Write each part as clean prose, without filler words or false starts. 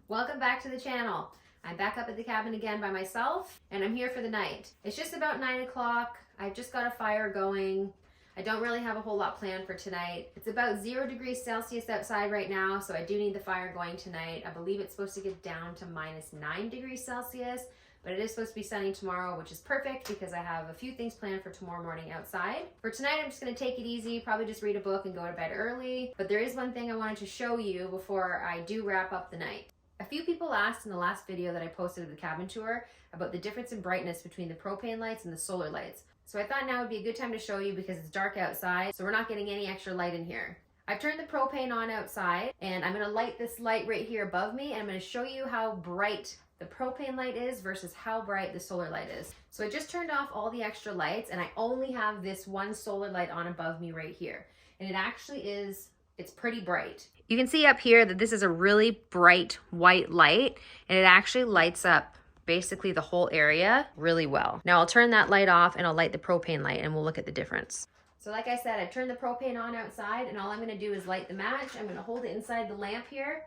Welcome back to the channel. I'm back up at the cabin again by myself, and I'm here for the night. It's just about 9 o'clock. I've just got a fire going. I don't really have a whole lot planned for tonight. It's about 0 degrees Celsius outside right now, so I do need the fire going tonight. I believe it's supposed to get down to -9 degrees Celsius, but it is supposed to be sunny tomorrow, which is perfect because I have a few things planned for tomorrow morning outside. For tonight, I'm just gonna take it easy, probably just read a book and go to bed early. But there is one thing I wanted to show you before I do wrap up the night. A few people asked in the last video that I posted of the cabin tour about the difference in brightness between the propane lights and the solar lights. So I thought now would be a good time to show you because it's dark outside, so we're not getting any extra light in here. I've turned the propane on outside, and I'm gonna light this light right here above me, and I'm gonna show you how bright the propane light is versus how bright the solar light is. So I just turned off all the extra lights, and I only have this one solar light on above me right here. And it actually is, it's pretty bright. You can see up here that this is a really bright white light, and it actually lights up basically the whole area really well. Now I'll turn that light off and I'll light the propane light and we'll look at the difference. So like I said, I've turned the propane on outside, and all I'm gonna do is light the match. I'm gonna hold it inside the lamp here,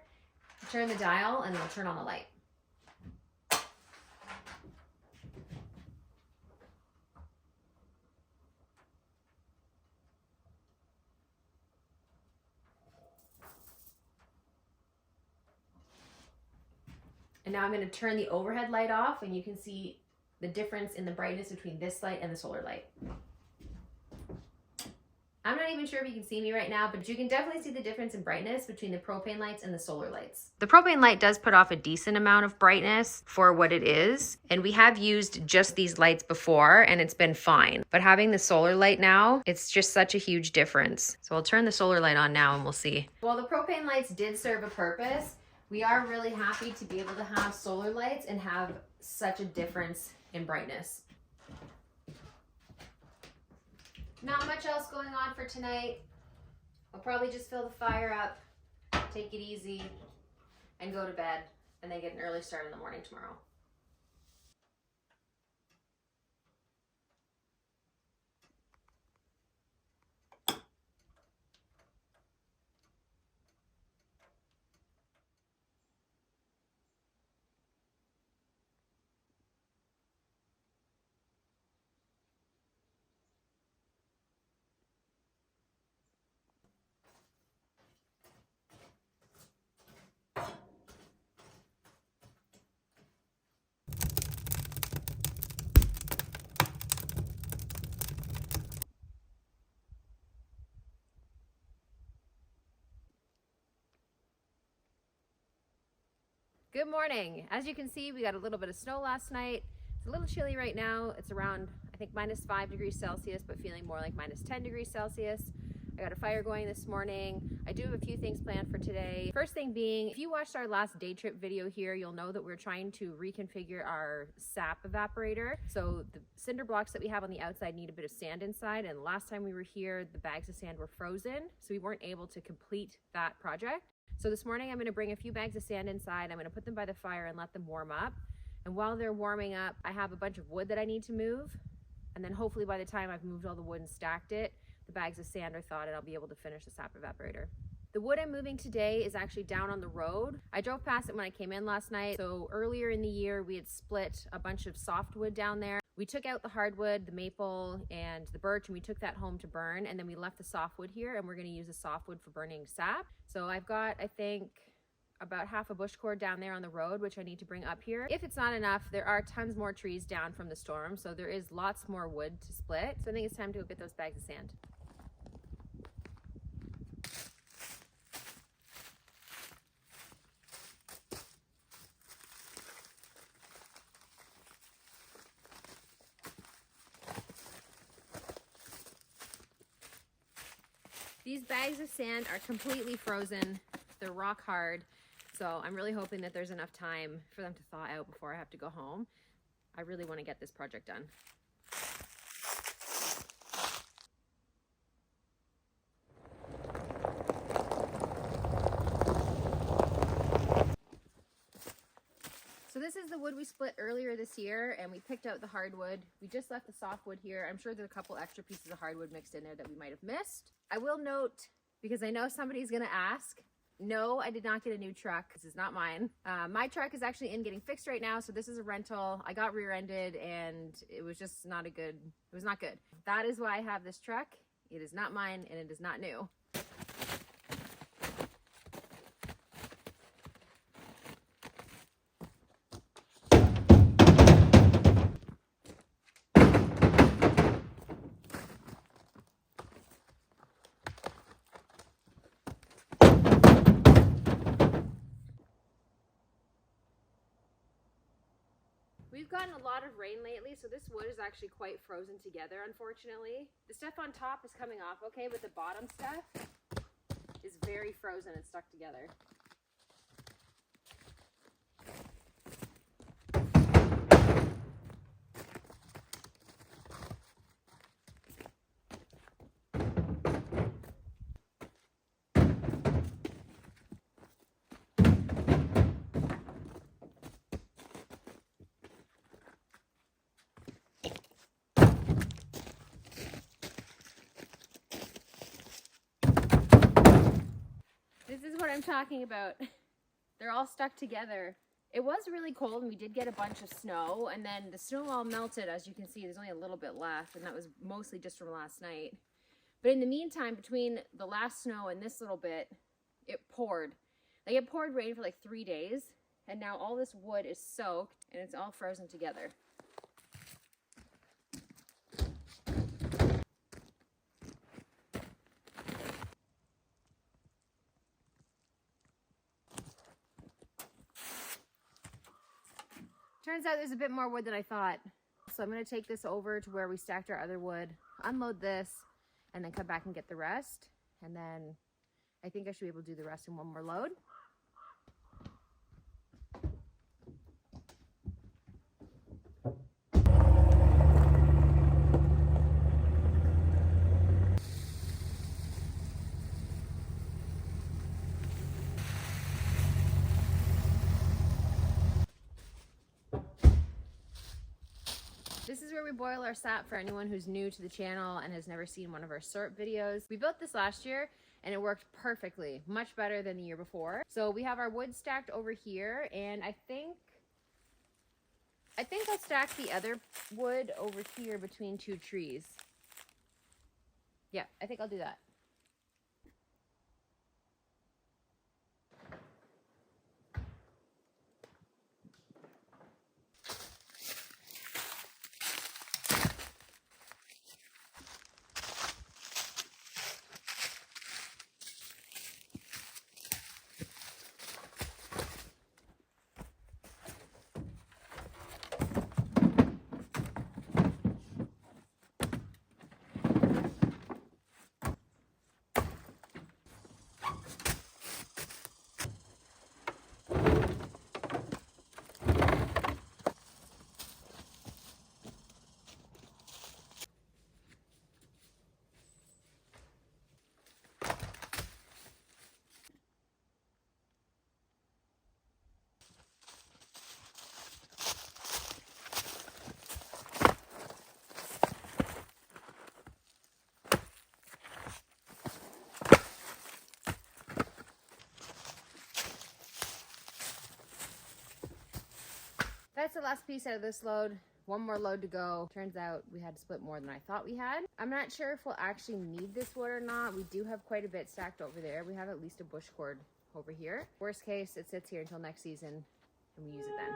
turn the dial, and then I'll turn on the light. And now I'm going to turn the overhead light off, and you can see the difference in the brightness between this light and the solar light. I'm not even sure if you can see me right now, but you can definitely see the difference in brightness between the propane lights and the solar lights. The propane light does put off a decent amount of brightness for what it is, and we have used just these lights before and it's been fine. But having the solar light now, it's just such a huge difference. So I'll turn the solar light on now and we'll see. Well, the propane lights did serve a purpose. We are really happy to be able to have solar lights and have such a difference in brightness. Not much else going on for tonight. I'll probably just fill the fire up, take it easy, and go to bed, and then get an early start in the morning tomorrow. Good morning. As you can see, we got a little bit of snow last night. It's a little chilly right now. It's around, I think, -5 degrees Celsius, but feeling more like -10 degrees Celsius. I got a fire going this morning. I do have a few things planned for today. First thing being, if you watched our last day trip video here, you'll know that we're trying to reconfigure our sap evaporator. So the cinder blocks that we have on the outside need a bit of sand inside, and last time we were here, the bags of sand were frozen, so we weren't able to complete that project. So this morning I'm going to bring a few bags of sand inside. I'm going to put them by the fire and let them warm up. And while they're warming up, I have a bunch of wood that I need to move. And then hopefully by the time I've moved all the wood and stacked it, the bags of sand are thawed and I'll be able to finish the sap evaporator. The wood I'm moving today is actually down on the road. I drove past it when I came in last night. So earlier in the year, we had split a bunch of softwood down there. We took out the hardwood, the maple, and the birch, and we took that home to burn, and then we left the softwood here, and we're gonna use the softwood for burning sap. So I've got, I think, about half a bush cord down there on the road, which I need to bring up here. If it's not enough, there are tons more trees down from the storm, so there is lots more wood to split. So I think it's time to go get those bags of sand. These bags of sand are completely frozen. They're rock hard. So I'm really hoping that there's enough time for them to thaw out before I have to go home. I really want to get this project done. So this is the wood we split earlier this year, and we picked out the hardwood. We just left the softwood here. I'm sure there's a couple extra pieces of hardwood mixed in there that we might have missed. I will note, because I know somebody's gonna ask, No, I did not get a new truck. This is not mine. My truck is actually in getting fixed right now, so this is a rental. I got rear-ended and it was just not a good, it was not good. That is why I have this truck. It is not mine and it is not new. We've gotten a lot of rain lately, so this wood is actually quite frozen together, unfortunately. The stuff on top is coming off okay, but the bottom stuff is very frozen and stuck together. This is what I'm talking about. They're all stuck together. It was really cold and we did get a bunch of snow, and then the snow all melted. As you can see, there's only a little bit left, and that was mostly just from last night. But in the meantime, between the last snow and this little bit, it poured. Like, it poured rain for like 3 days, and now all this wood is soaked and it's all frozen together. Turns out there's a bit more wood than I thought. So I'm going to take this over to where we stacked our other wood, unload this, and then come back and get the rest. And then I think I should be able to do the rest in one more load. This is where we boil our sap for anyone who's new to the channel and has never seen one of our syrup videos. We built this last year and it worked perfectly, much better than the year before. So we have our wood stacked over here, and I think I'll stack the other wood over here between two trees. Yeah, I think I'll do that. That's the last piece out of this load. One more load to go. Turns out we had to split more than I thought we had. I'm not sure if we'll actually need this wood or not. We do have quite a bit stacked over there. We have at least a bush cord over here. Worst case, it sits here until next season and we use it then.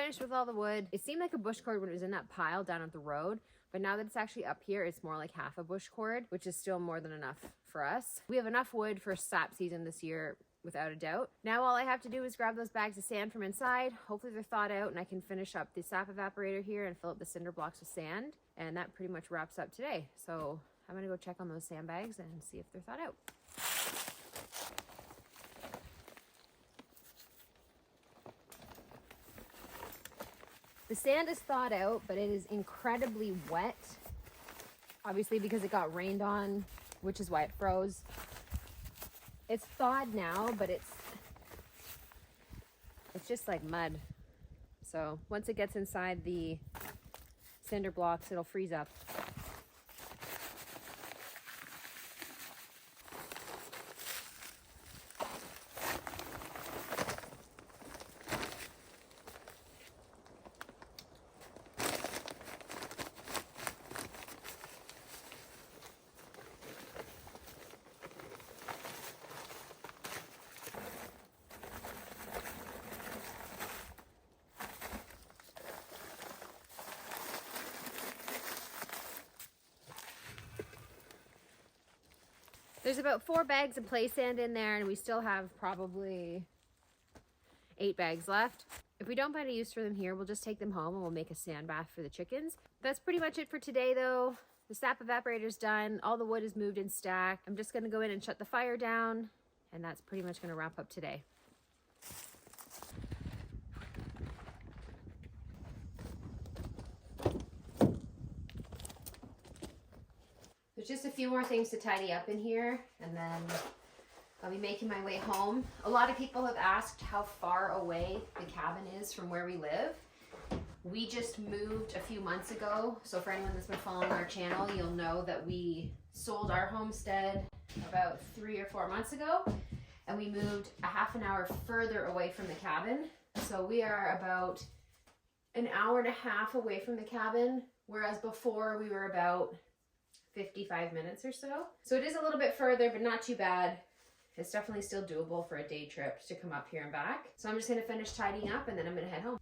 finished with all the wood. It seemed like a bush cord when it was in that pile down at the road, but now that it's actually up here, it's more like half a bush cord, which is still more than enough for us. We have enough wood for sap season this year, without a doubt. Now all I have to do is grab those bags of sand from inside. Hopefully they're thawed out and I can finish up the sap evaporator here and fill up the cinder blocks with sand. And that pretty much wraps up today. So I'm gonna go check on those sandbags and see if they're thawed out. The sand is thawed out, but it is incredibly wet. Obviously because it got rained on, which is why it froze. It's thawed now, but it's just like mud. So once it gets inside the cinder blocks, it'll freeze up. There's about 4 bags of play sand in there, and we still have probably 8 bags left. If we don't find a use for them here, we'll just take them home and we'll make a sand bath for the chickens. That's pretty much it for today though. The sap evaporator's done. All the wood is moved and stacked. I'm just gonna go in and shut the fire down, and that's pretty much gonna wrap up today. There's just a few more things to tidy up in here, and then I'll be making my way home. A lot of people have asked how far away the cabin is from where we live. We just moved a few months ago, so for anyone that's been following our channel, you'll know that we sold our homestead about 3 or 4 months ago, and we moved a half an hour further away from the cabin. So we are about an hour and a half away from the cabin, whereas before we were about 55 minutes or so. So it is a little bit further, but not too bad. It's definitely still doable for a day trip to come up here and back. So I'm just gonna finish tidying up and then I'm gonna head home.